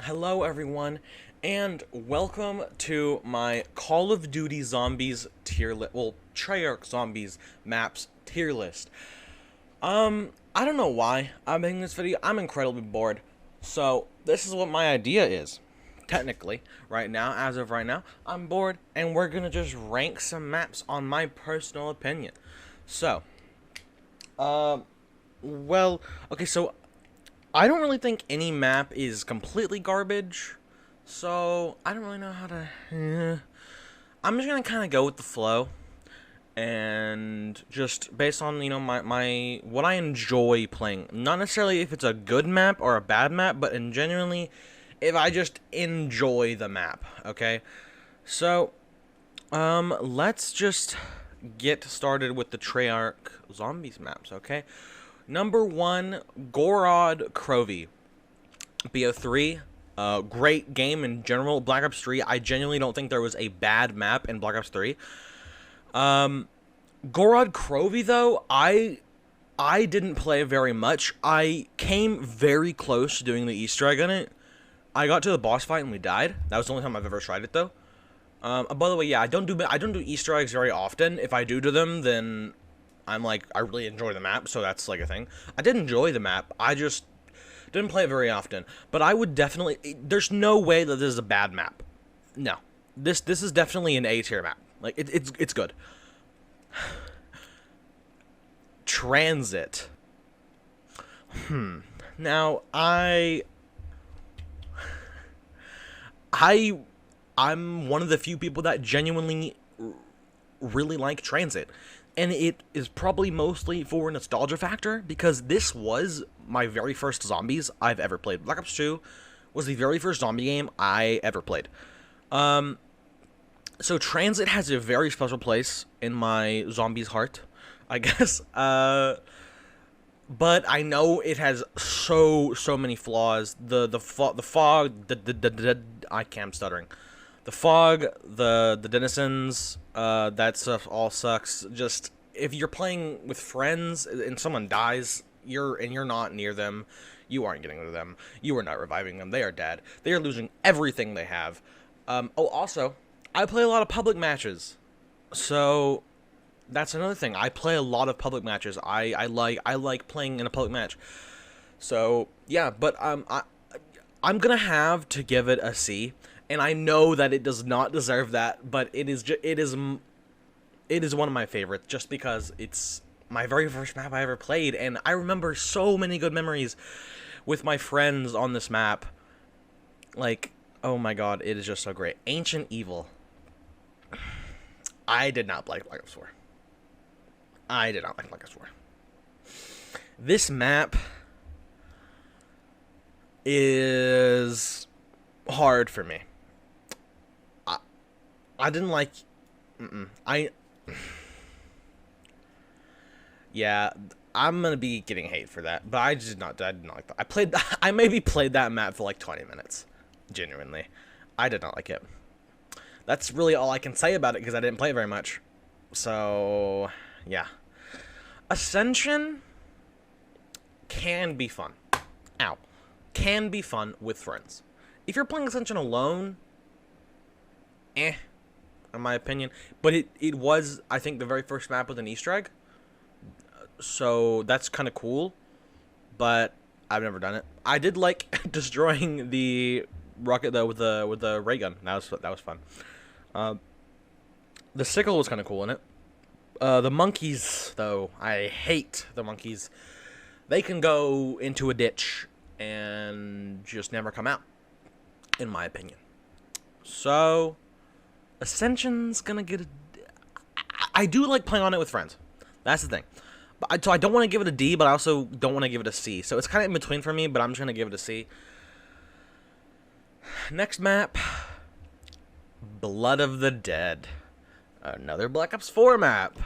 Hello everyone, and welcome to my Call of Duty Zombies tier list, well, Treyarch Zombies maps tier list. I don't know why I'm making this video. I'm incredibly bored. So, this is what my idea is. Technically, right now, as of right now, I'm bored, and we're gonna just rank some maps on my personal opinion. So, well, okay, so I don't really think any map is completely garbage, so I don't really know how to. I'm just gonna kind of go with the flow, and just based on my what I enjoy playing. Not necessarily if it's a good map or a bad map, but in genuinely, if I just enjoy the map. Okay, so let's just get started with the Treyarch Zombies maps. Okay. Number 1, Gorod Krovi. BO3, great game in general. Black Ops 3, I genuinely don't think there was a bad map in Black Ops 3. Gorod Krovi, though, I didn't play very much. I came very close to doing the Easter egg in it. I got to the boss fight and we died. That was the only time I've ever tried it, though. By the way, yeah, I don't do Easter eggs very often. If I do them, then I'm like, I really enjoy the map, so that's like a thing. I did enjoy the map, I just didn't play it very often. But I would definitely, there's no way that this is a bad map. No. This is definitely an A tier map. Like, it's good. Transit. Now, I'm one of the few people that genuinely really like Transit. And it is probably mostly for nostalgia factor, because this was my very first Zombies I've ever played. Black Ops 2 was the very first zombie game I ever played. So Transit has a very special place in my Zombies heart, I guess. But I know it has so many flaws. The fog, I can't, I'm stuttering. The fog, the denizens, that stuff all sucks. Just, if you're playing with friends and someone dies, you're not near them, you aren't getting to them, you are not reviving them, they are dead. They are losing everything they have. Also, I play a lot of public matches. So, that's another thing. I play a lot of public matches. I like playing in a public match. So, yeah, but I'm gonna have to give it a C. And I know that it does not deserve that, but it is one of my favorites, just because it's my very first map I ever played, and I remember so many good memories with my friends on this map. Like, oh my god, it is just so great. Ancient Evil. I did not like Black Ops 4. I did not like Black Ops 4. This map is hard for me. I didn't like. Yeah, I'm gonna be getting hate for that, but I did not like that. I maybe played that map for like 20 minutes. Genuinely, I did not like it. That's really all I can say about it, because I didn't play it very much. So, yeah. Ascension can be fun. Ow. Can be fun with friends. If you're playing Ascension alone, in my opinion. But it was, I think, the very first map with an Easter egg. So that's kind of cool. But I've never done it. I did like destroying the rocket, though, with the ray gun. That was fun. The sickle was kind of cool in it. The monkeys, though, I hate the monkeys. They can go into a ditch and just never come out, in my opinion. So, Ascension's gonna get a... I do like playing on it with friends. That's the thing. So I don't want to give it a D, but I also don't want to give it a C. So it's kind of in between for me, but I'm just gonna give it a C. Next map, Blood of the Dead. Another Black Ops 4 map,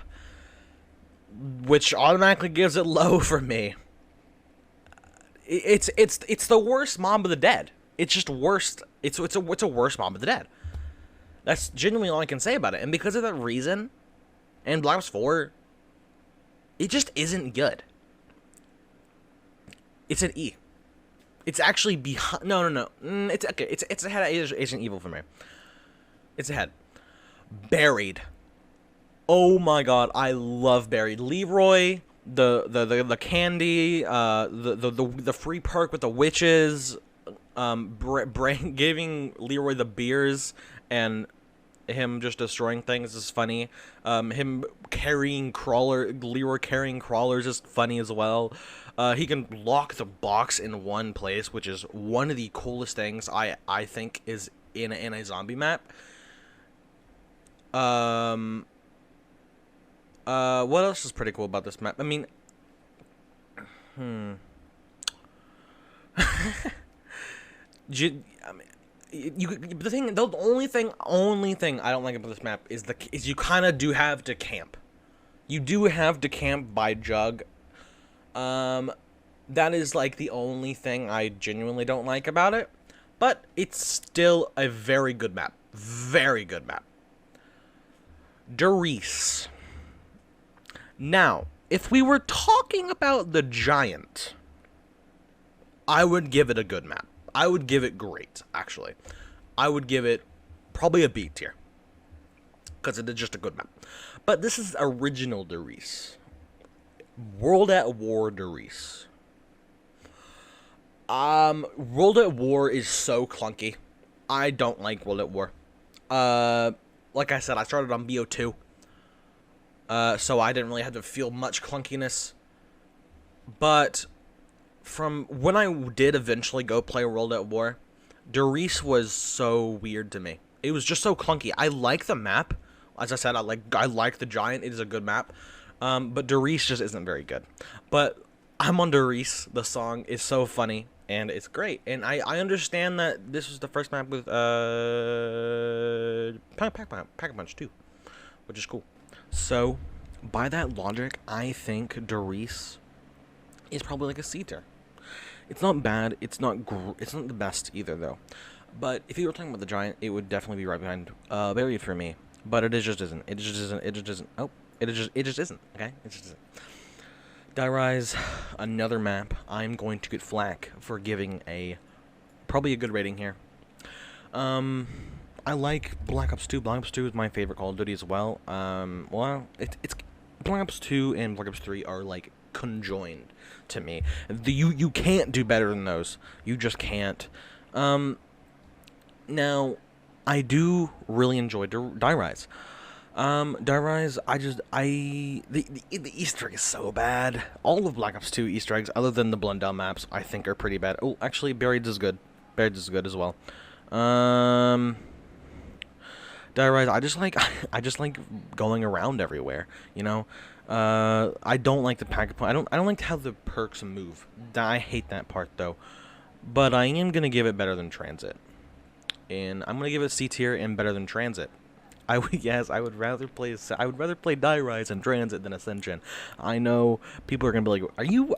which automatically gives it low for me. It's the worst Mob of the Dead. It's just worst. It's a worse Mob of the Dead. That's genuinely all I can say about it. And because of that reason, and Black Ops 4, it just isn't good. It's an E. It's actually behind. No, no, no. It's okay. It's ahead of Agent Evil for me. It's ahead. Buried. Oh my god, I love Buried. Leroy, the candy, the free perk with the witches, giving Leroy the beers and him just destroying things is funny. Him carrying Leroy carrying crawlers is funny as well. He can lock the box in one place, which is one of the coolest things I think is in a zombie map. What else is pretty cool about this map? I mean, the only thing I don't like about this map is you kind of do have to camp. You do have to camp by Jug. That is like the only thing I genuinely don't like about it, but it's still a very good map. Very good map. Doris. Now, if we were talking about the Giant, I would give it a good map. I would give it great, actually. I would give it probably a B tier, because it is just a good map. But this is original Doris. World at War Doris. World at War is so clunky. I don't like World at War. Like I said, I started on BO2. So I didn't really have to feel much clunkiness. But from when I did eventually go play World at War, Doris was so weird to me. It was just so clunky. I like the map. As I said, I like the Giant. It is a good map. But Doris just isn't very good. But I'm on Doris. The song is so funny. And it's great. And I understand that this was the first map with Pack-a-Punch 2. Which is cool. So, by that logic, I think Doris is probably like a C tier. It's not bad. It's not the best either, though. But if you were talking about the Giant, it would definitely be right behind Buried for me. But it just isn't. It just isn't. It just isn't. Oh, it just isn't. Okay, it just isn't. Die Rise, another map. I'm going to get flack for giving probably a good rating here. I like Black Ops 2. Black Ops 2 is my favorite Call of Duty as well. Well, it's Black Ops 2 and Black Ops 3 are like conjoined to me. You can't do better than those. You just can't. Now, I do really enjoy Die Rise. Die Rise, the Easter egg is so bad. All of Black Ops 2 Easter eggs, other than the Blundell maps, I think are pretty bad. Oh, actually, Buried is good. Buried is good as well. Die Rise, I just like going around everywhere, you know. I don't like the pack-a-punch. I don't like how the perks move. I hate that part though. But I am gonna give it better than Transit, and I'm gonna give it C tier and better than Transit. I would rather play Die Rise and Transit than Ascension. I know people are gonna be like, are you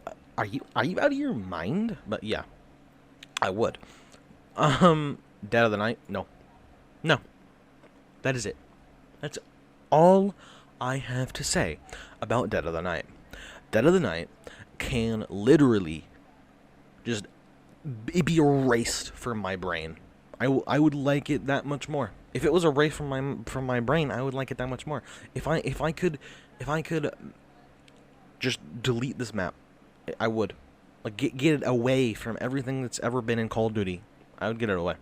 out of your mind? But yeah, I would. Dead of the Night, no. That is it. That's all I have to say about Dead of the Night. Dead of the Night can literally just be erased from my brain. I would like it that much more. If it was erased from my brain, I would like it that much more. If I could just delete this map, I would. Like get it away from everything that's ever been in Call of Duty. I would get it away.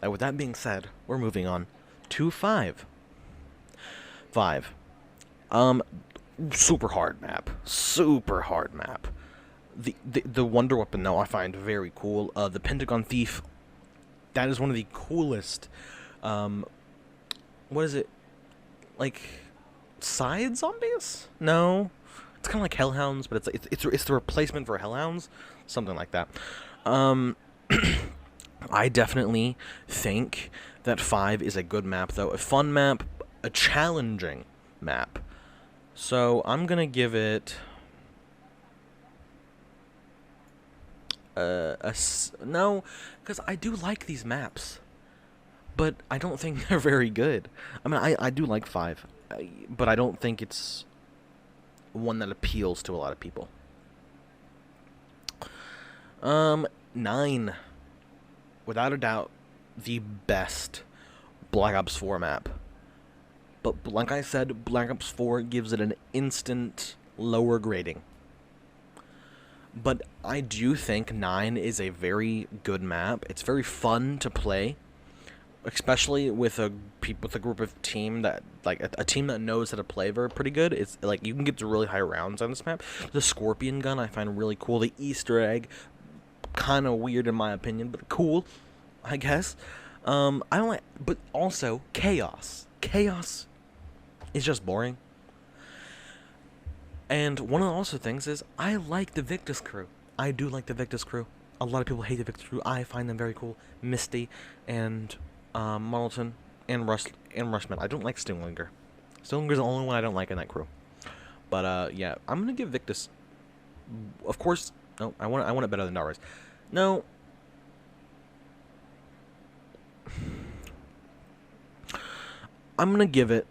And with that being said, we're moving on to 5. 5. Super hard map. Super hard map. The Wonder Weapon, though, I find very cool. The Pentagon Thief, that is one of the coolest, what is it? Like, side zombies? No. It's kind of like Hellhounds, but it's the replacement for Hellhounds. Something like that. I definitely think that 5 is a good map, though. A fun map, a challenging map. So, I'm gonna give it no, because I do like these maps, but I don't think they're very good. I mean, I do like 5, but I don't think it's one that appeals to a lot of people. 9, without a doubt, the best Black Ops 4 map. But like I said, Black Ops 4 gives it an instant lower grading. But I do think 9 is a very good map. It's very fun to play, especially with a group of team that like a team that knows how to play pretty good. It's like you can get to really high rounds on this map. The Scorpion gun I find really cool. The Easter egg, kind of weird in my opinion, but cool, I guess. I don't like, but also chaos. Chaos is just boring. And one of the also things is I like the Victus crew. I do like the Victus crew. A lot of people hate the Victus crew. I find them very cool. Misty and Monalton and Rushman. I don't like Stinglinger. Stinglinger's the only one I don't like in that crew. But yeah, I'm gonna give Victus. Of course, no. I want it better than Darvis. No. I'm gonna give it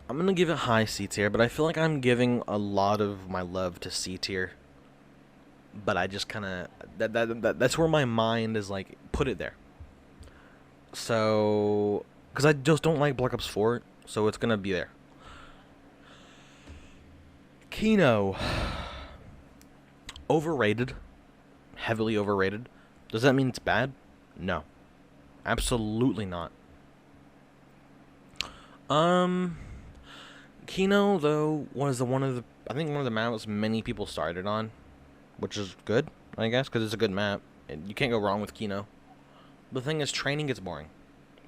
high C tier, but I feel like I'm giving a lot of my love to C tier. But I just kind of that's where my mind is like put it there. So, because I just don't like Black Ops 4, so it's gonna be there. Kino, overrated, heavily overrated. Does that mean it's bad? No, absolutely not. Kino though was one of the maps many people started on, which is good, I guess, because it's a good map. And you can't go wrong with Kino. The thing is, training gets boring.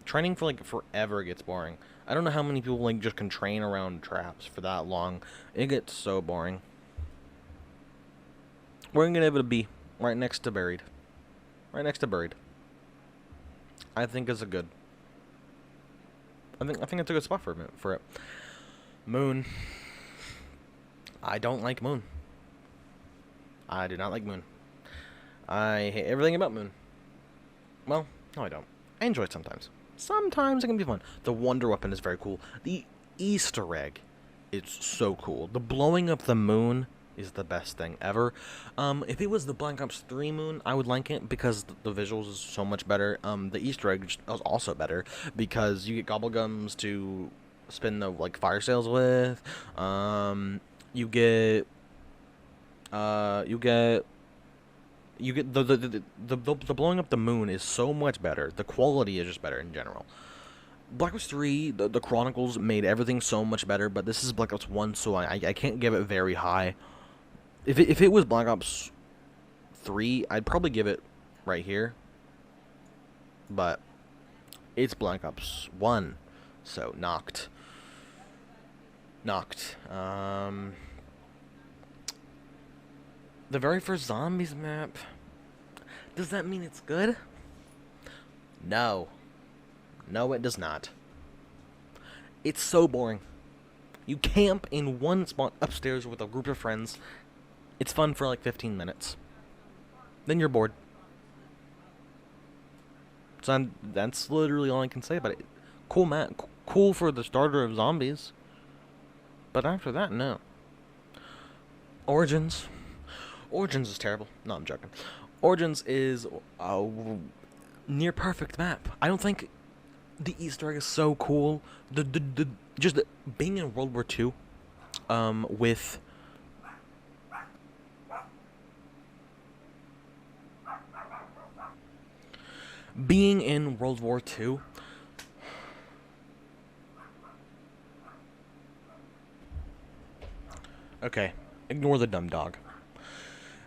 Training for like forever gets boring. I don't know how many people like just can train around traps for that long. It gets so boring. We're gonna give it a B, right next to Buried. Right next to Buried. I think it's a good. I think it's a good spot for it. Moon. I don't like Moon. I do not like Moon. I hate everything about Moon. Well, no I don't. I enjoy it sometimes. Sometimes it can be fun. The Wonder Weapon is very cool. The Easter egg is so cool. The blowing up the moon is the best thing ever. If it was the Black Ops 3 moon, I would like it because the visuals is so much better. The Easter egg is also better because you get gobblegums to spin the like fire sails with. You get the blowing up the moon is so much better. The quality is just better in general. Black Ops 3, the Chronicles made everything so much better, but this is Black Ops 1, so I can't give it very high. If it was Black Ops 3, I'd probably give it right here. But it's Black Ops 1, so knocked. The very first Zombies map, does that mean it's good? No. No, it does not. It's so boring. You camp in one spot upstairs with a group of friends. It's fun for like 15 minutes. Then you're bored. So that's literally all I can say about it. Cool map. Cool for the starter of Zombies. But after that, no. Origins. Origins is terrible. No, I'm joking. Origins is a near perfect map. I don't think the Easter egg is so cool. Just being in World War II, with being in World War II. Okay, ignore the dumb dog.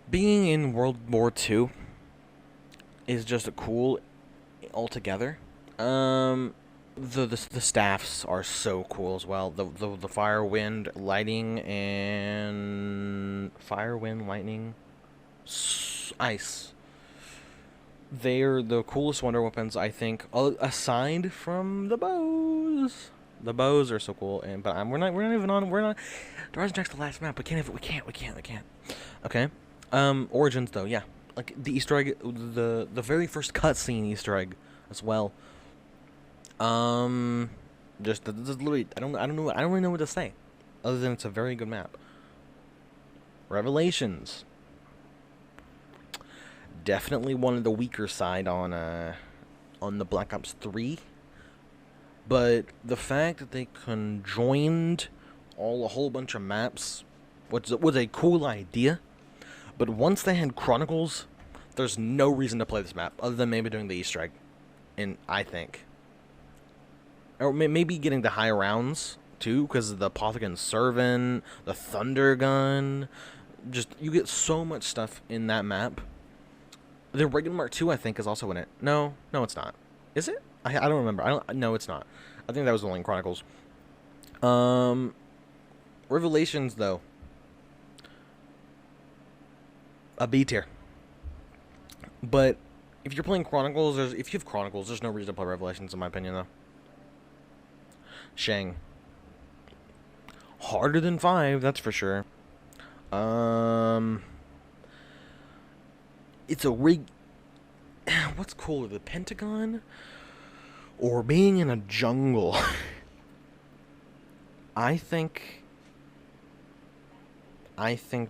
Being in World War II is just cool altogether. The staffs are so cool as well. The fire, wind, lightning, and fire, wind, lightning, ice. They're the coolest wonder weapons, I think, aside from the bows. The bows are so cool, we're not Horizon Jack's the last map. We can't. Okay. Origins though, yeah. Like the Easter egg, the very first cutscene Easter egg as well. Just this is literally I don't really know what to say, other than it's a very good map. Revelations. definitely one of the weaker side on the Black Ops 3. But the fact that they conjoined a whole bunch of maps was a cool idea. But once they had Chronicles, there's no reason to play this map other than maybe doing the Easter egg. And I think, or maybe getting the high rounds too, because of the Apothicon Servant, the Thunder Gun. Just, you get so much stuff in that map. The Regular Mark II, I think, is also in it. No, it's not. Is it? I don't remember. No, it's not. I think that was only in Chronicles. Revelations, though. A B tier. But if you're playing Chronicles, if you have Chronicles, there's no reason to play Revelations, in my opinion, though. Shang. Harder than 5, that's for sure. It's a rig. What's cooler, the Pentagon or being in a jungle? I think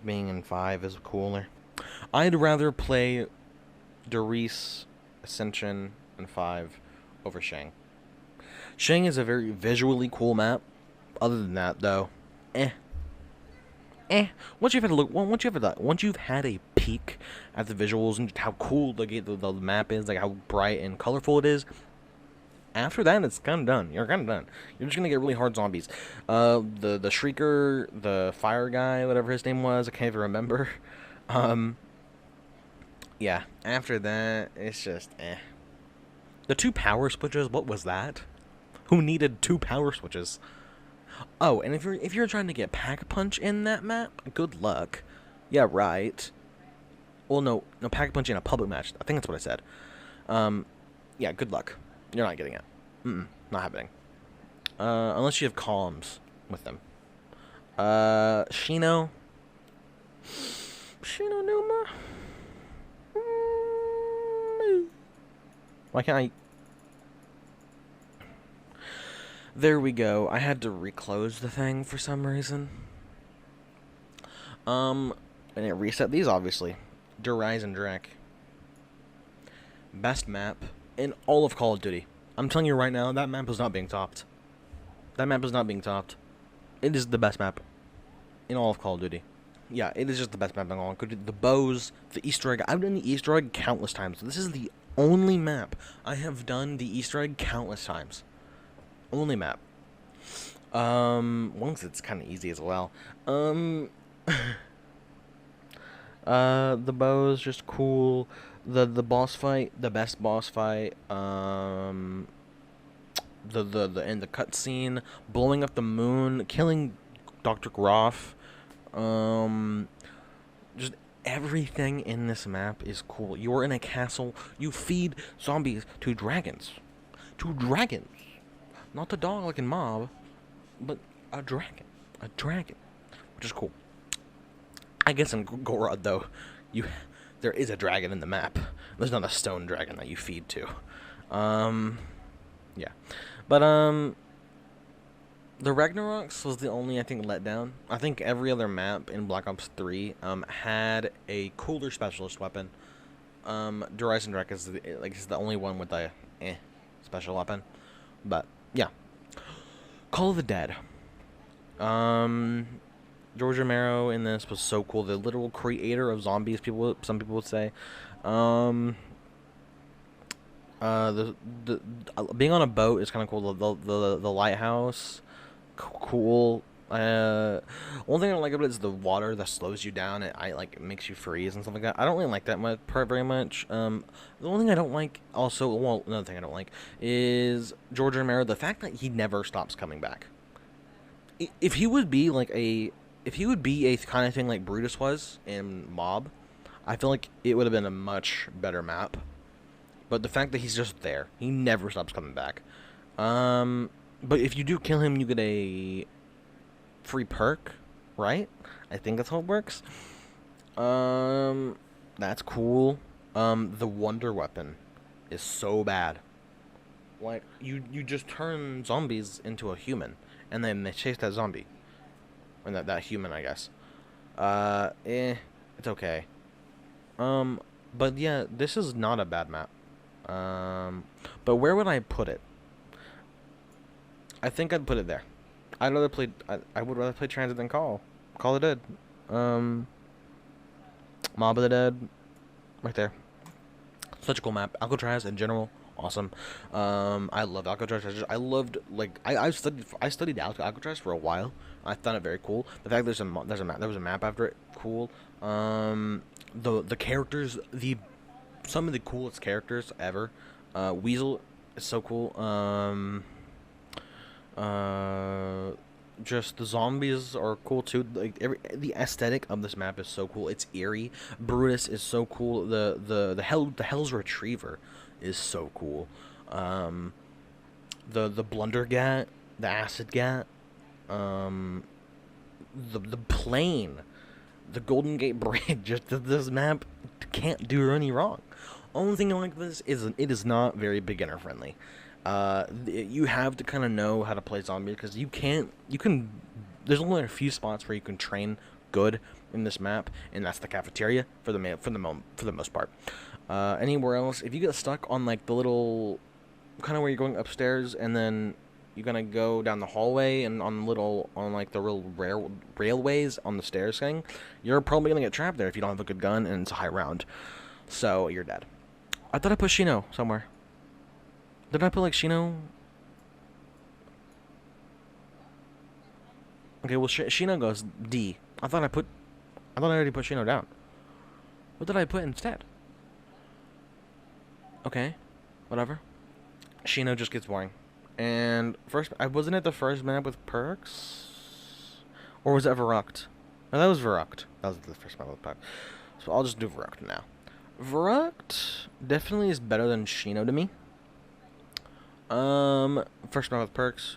being in 5 is cooler. I'd rather play Doris, Ascension, and 5 over Shang. Shang is a very visually cool map. Other than that, though, Once you've had a peek at the visuals and how cool the map is, like how bright and colorful it is, after that it's kind of done. You're kind of done. You're just gonna get really hard zombies. The Shrieker, the fire guy, whatever his name was, I can't even remember. Yeah. After that, it's just The 2 power switches. What was that? Who needed 2 power switches? Oh, and if you're trying to get Pack-a-Punch in that map, good luck. Yeah, right. Well, no, Pack-a-Punch in a public match. I think that's what I said. Yeah, good luck. You're not getting it. Not happening. Unless you have columns with them. Shino Numa. Why can't I? There we go. I had to reclose the thing for some reason. And it reset these, obviously. Rise and Drac. Best map in all of Call of Duty. I'm telling you right now, that map is not being topped. That map is not being topped. It is the best map in all of Call of Duty. Yeah, it is just the best map in all of Call of Duty. The bows, the Easter egg. I've done the Easter egg countless times. This is the only map I have done the Easter egg countless times. Only map. Once it's kind of easy as well. The bow is just cool. The boss fight, the best boss fight. The in the cutscene, blowing up the moon, killing Dr. Groff. Just everything in this map is cool. You're in a castle. You feed zombies to dragons. To dragons. Not the dog like in Mob, but a dragon. A dragon. Which is cool. I guess in Gorod, though, there is a dragon in the map. There's not a stone dragon that you feed to. Yeah. But, the Ragnaroks was the only, I think, letdown. I think every other map in Black Ops 3, had a cooler specialist weapon. Rise and Drac is the only one with a, special weapon. But, yeah. Call of the Dead. George Romero in this was so cool. The literal creator of zombies, some people would say. Being on a boat is kind of cool. The lighthouse, cool. One thing I don't like about it is the water that slows you down. It makes you freeze and stuff like that. I don't really like that very much. The one thing I don't like also, well, another thing I don't like is George Romero. The fact that he never stops coming back. If he would be a kind of thing like Brutus was in Mob, I feel like it would have been a much better map. But the fact that he's just there, he never stops coming back. But if you do kill him, you get a free perk, right? I think that's how it works. That's cool. The Wonder Weapon is so bad. Like, you just turn zombies into a human, and then they chase that zombie. Or that human, I guess. It's okay. But yeah, this is not a bad map. But where would I put it? I think I'd put it there. I'd rather play. I would rather play Transit than Call. Call of the Dead. Um, Mob of the Dead. Right there. Such a cool map. Alcatraz in general, awesome. I love Alcatraz. I studied Alcatraz for a while. I found it very cool. The fact there was a map after it, cool. The characters, some of the coolest characters ever. Weasel is so cool. Just the zombies are cool too. Like the aesthetic of this map is so cool. It's eerie. Brutus is so cool. The Hell's Retriever is so cool. The Blunder Gat, the Acid Gat, the plane, the Golden Gate Bridge. Just this map can't do any wrong. Only thing I like this is it is not very beginner friendly. You have to kind of know how to play zombie because you can. There's only a few spots where you can train good in this map, and that's the cafeteria for the most part. Anywhere else, if you get stuck on like the little, kind of where you're going upstairs, and then you're gonna go down the hallway and on like the real railways on the stairs thing, you're probably gonna get trapped there if you don't have a good gun and it's a high round. So you're dead. I thought I put Shino somewhere. Did I put like Shino? Okay, well Shino goes D. I thought I already put Shino down. What did I put instead? Okay, whatever. Shino just gets boring. And wasn't it the first map with perks? Or was it Verrucht? No, that was Verrucht. That was the first map with perks. So I'll just do Verrucht now. Verrucht definitely is better than Shino to me. First map with perks.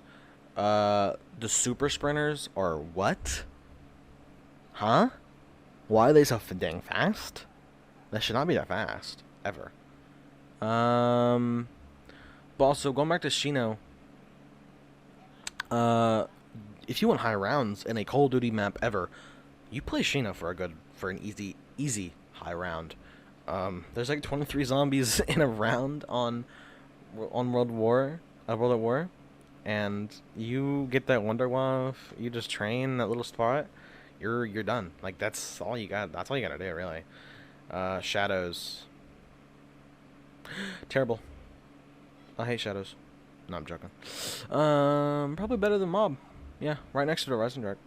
The super sprinters are what? Huh? Why are they so dang fast? They should not be that fast. Ever. But also, going back to Shino. If you want high rounds in a Call of Duty map ever, you play Shino for an easy high round. There's like 23 zombies in a round on World at War, and you get that Wonder Waff, you just train that little spot, you're done. Like that's all you got. That's all you gotta do, really. Shadows, terrible. I hate Shadows. No, I'm joking. Probably better than Mob. Yeah, right next to the Rising Dark.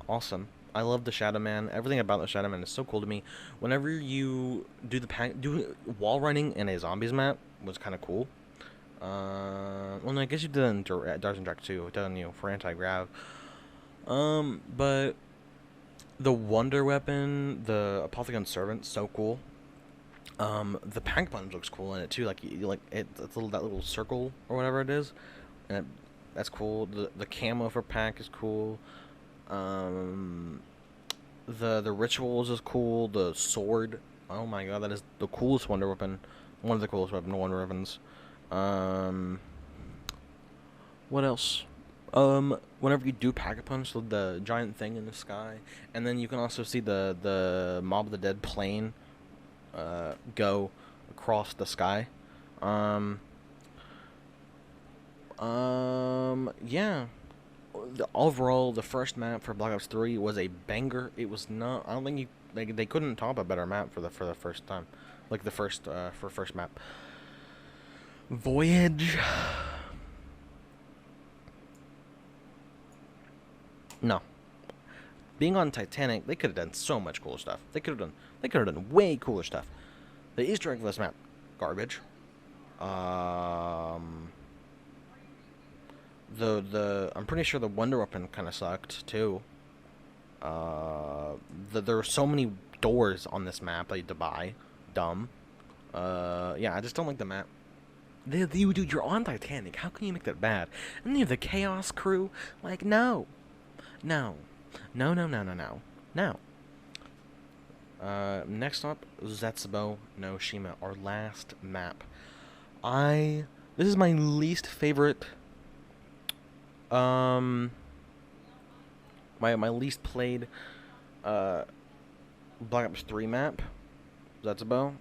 Awesome. I love the Shadow Man. Everything about the Shadow Man is so cool to me. Whenever you do do wall running in a zombies map was kind of cool. Well, no, I guess you did it in Dark and Dark too. Done for anti-grav. But the Wonder Weapon, the Apothecon Servant, so cool. The Pack Punch looks cool in it too. Like it's that little circle or whatever it is, and that's cool. The camo for Pack is cool. The rituals is cool. The sword, oh my god, that is the coolest Wonder Weapon. One of the coolest Wonder Weapons. What else? Whenever you do Pack-a-Punch, the giant thing in the sky, and then you can also see the Mob of the Dead plane, go across the sky. Yeah. Overall, the first map for Black Ops 3 was a banger. It was not. I don't think they couldn't top a better map for the first time, like the first map. Voyage. No. Being on Titanic, they could have done so much cooler stuff. They could have done way cooler stuff. The Easter egg for this map, garbage. I'm pretty sure the Wonder Weapon kind of sucked too. There were so many doors on this map that you had to buy. Dumb. Yeah, I just don't like the map. Dude, you're on Titanic. How can you make that bad? And then you have the Chaos Crew. Like, no. No. Next up, Zetsubo no Shima, our last map. This is my least favorite. My least played Black Ops 3 map. That's about.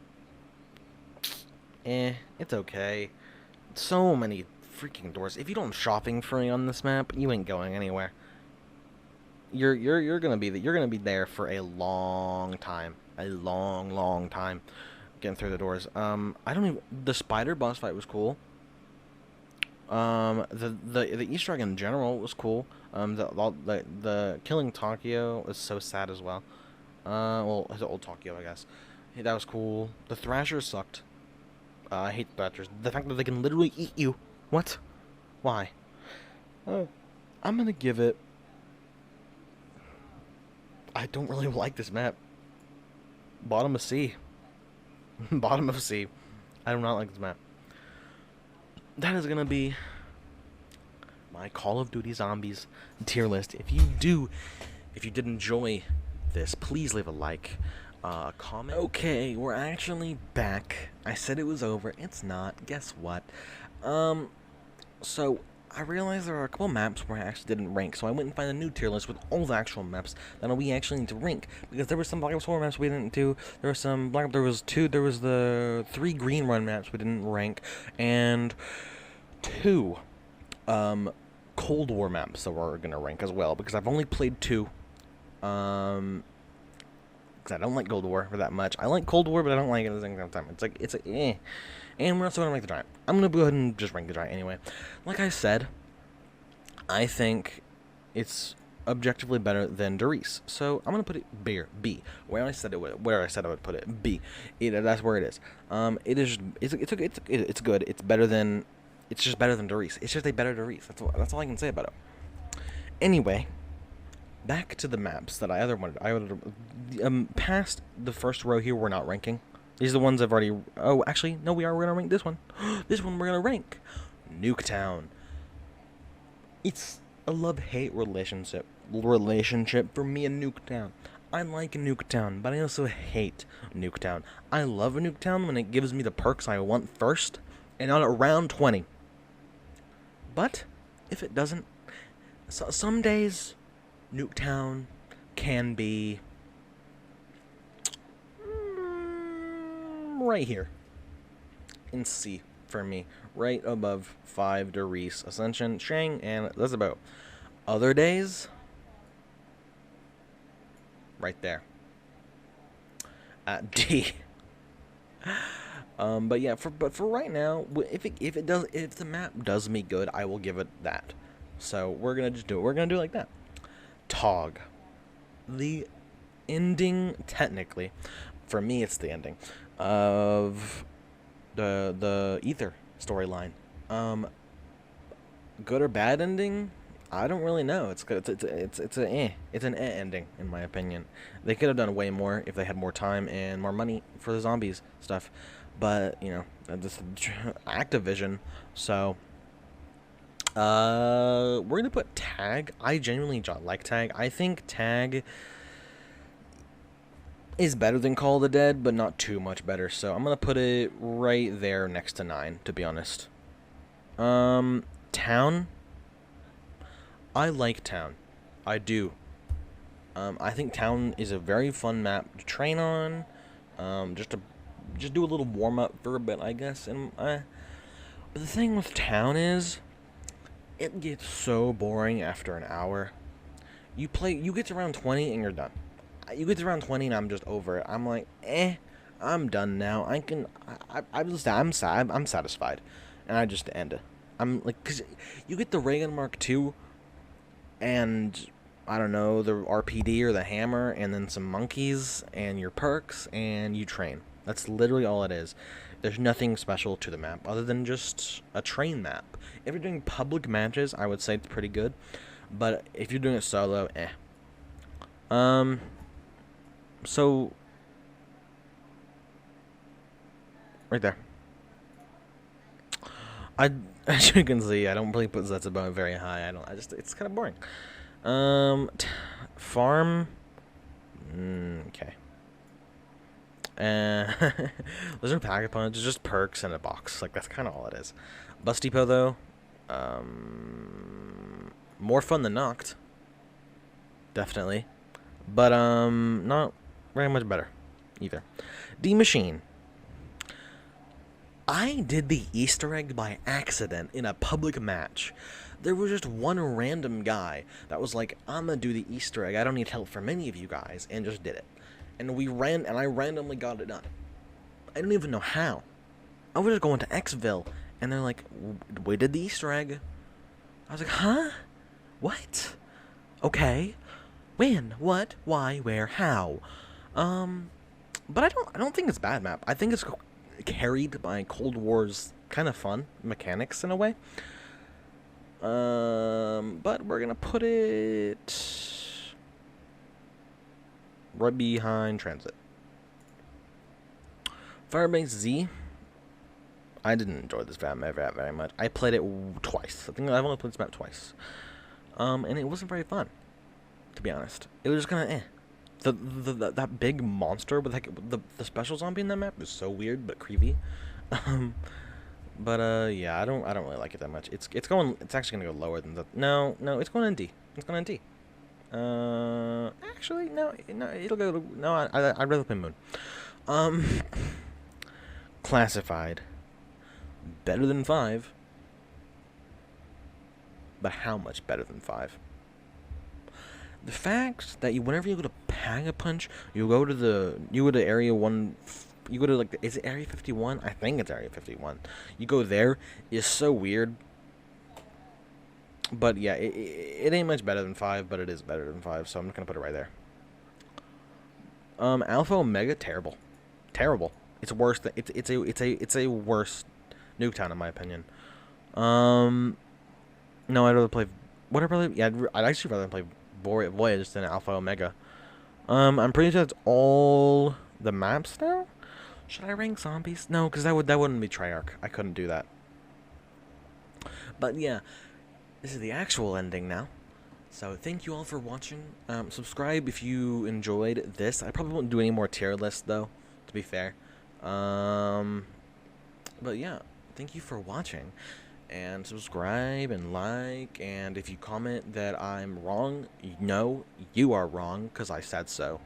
It's okay. So many freaking doors. If you don't shopping free on this map, you ain't going anywhere. You're gonna be there for a long time, a long time, getting through the doors. I don't even. The spider boss fight was cool. The Easter egg in general was cool. The killing Tokyo was so sad as well. Well, the old Tokyo, I guess. Hey, that was cool. The Thrashers sucked. I hate the Thrashers. The fact that they can literally eat you. What? Why? I'm gonna give it. I don't really like this map. Bottom of C. Bottom of C. I do not like this map. That is gonna be my Call of Duty Zombies tier list. If you did enjoy this, please leave a like, comment. Okay, we're actually back. I said it was over. It's not. Guess what? So I realized there are a couple maps where I actually didn't rank, so I went and found a new tier list with all the actual maps that we actually need to rank, because there were some Black Ops 4 maps we didn't do, there was the 3 Green Run maps we didn't rank, and 2, Cold War maps that we're gonna rank as well, because I've only played 2, because I don't like Cold War for that much. I like Cold War, but I don't like it at the same time. It's eh. And we're also going to rank the Giant. I'm going to go ahead and just rank the Giant anyway. Like I said, I think it's objectively better than Doris. So I'm going to put it B. Where I said I would put it, B. That's where it is. It's good. It's better than. It's just better than Doris. It's just a better Doris. That's all I can say about it. Anyway, back to the maps that I wanted. Past the first row here, we're not ranking. These are the ones I've already... Oh, actually, no, we are. We're going to rank this one. This one we're going to rank. Nuketown. It's a love-hate relationship for me and Nuketown. I like Nuketown, but I also hate Nuketown. I love a Nuketown when it gives me the perks I want first, and on around 20. But, if it doesn't... some days, Nuketown can be... right here in C for me, right above 5 Doris, Ascension, Shang, and that's about. Other days, right there at D. But yeah, for right now, if the map does me good, I will give it that. So we're gonna just do it. We're gonna do it like that. Tog, the ending technically, for me, it's the ending of the Ether storyline. Good or bad ending? I don't really know. It's an ending in my opinion. They could have done way more if they had more time and more money for the zombies stuff, but you know, this Activision. So we're gonna put Tag. I genuinely like Tag. I think Tag is better than Call of the Dead, but not too much better. So I'm gonna put it right there next to 9, to be honest. Town. I like Town. I do. I think Town is a very fun map to train on. Just do a little warm up for a bit, I guess. And but the thing with Town is, it gets so boring after an hour. You get to around 20 and you're done. You get to around 20 and I'm just over it. I'm like, I'm done now. I'm satisfied, and I just end it. I'm like, cause you get the Reagan Mark II, and I don't know, the RPD or the hammer, and then some monkeys and your perks, and you train. That's literally all it is. There's nothing special to the map other than just a train map. If you're doing public matches, I would say it's pretty good, but if you're doing it solo, So, right there. As you can see, I don't really put Zetsubo very high. It's kind of boring. Farm. Okay. There's no pack opponents, it's just perks and a box. Like, that's kind of all it is. Bus Depot, though. More fun than Knocked. Definitely. But, not very much better either. D Machine. I did the Easter egg by accident in a public match. There was just one random guy that was like, I'm gonna do the Easter egg. I don't need help from any of you guys, and just did it. And I randomly got it done. I don't even know how. I was just going to Xville, and they're like, we did the Easter egg. I was like, huh? What? Okay. When? What? Why? Where? How? But I don't think it's a bad map. I think it's carried by Cold War's kind of fun mechanics in a way. But we're gonna put it right behind Transit. Firebase Z. I didn't enjoy this map very much. I played it twice. I think I've only played this map twice. And it wasn't very fun, to be honest. It was just kind of eh. That big monster with like the special zombie in that map is so weird but creepy. Yeah, I don't really like it that much. It's actually gonna go lower than the no, it's going in D. It's going in D. Actually no, it'll go no. I'd rather play Moon. Classified. Better than 5. But how much better than 5? The fact that whenever you go to Pack-a-Punch, you go to Area 1, you go to like, is it Area 51? I think it's Area 51. You go there is so weird. But yeah, it ain't much better than 5, but it is better than 5, so I'm just gonna put it right there. Alpha Omega, terrible. It's worse than it's a worse Nuketown in my opinion. No, I'd rather play. What I'd rather? Yeah, I'd actually rather play Voyage than Alpha Omega. I'm pretty sure that's all the maps now. Should I rank zombies? No, because that wouldn't be Treyarch. I couldn't do that. But yeah, this is the actual ending now. So thank you all for watching. Subscribe if you enjoyed this. I probably won't do any more tier lists though, to be fair. But yeah, thank you for watching. And subscribe and like, and if you comment that I'm wrong, no, you are wrong, because I said so.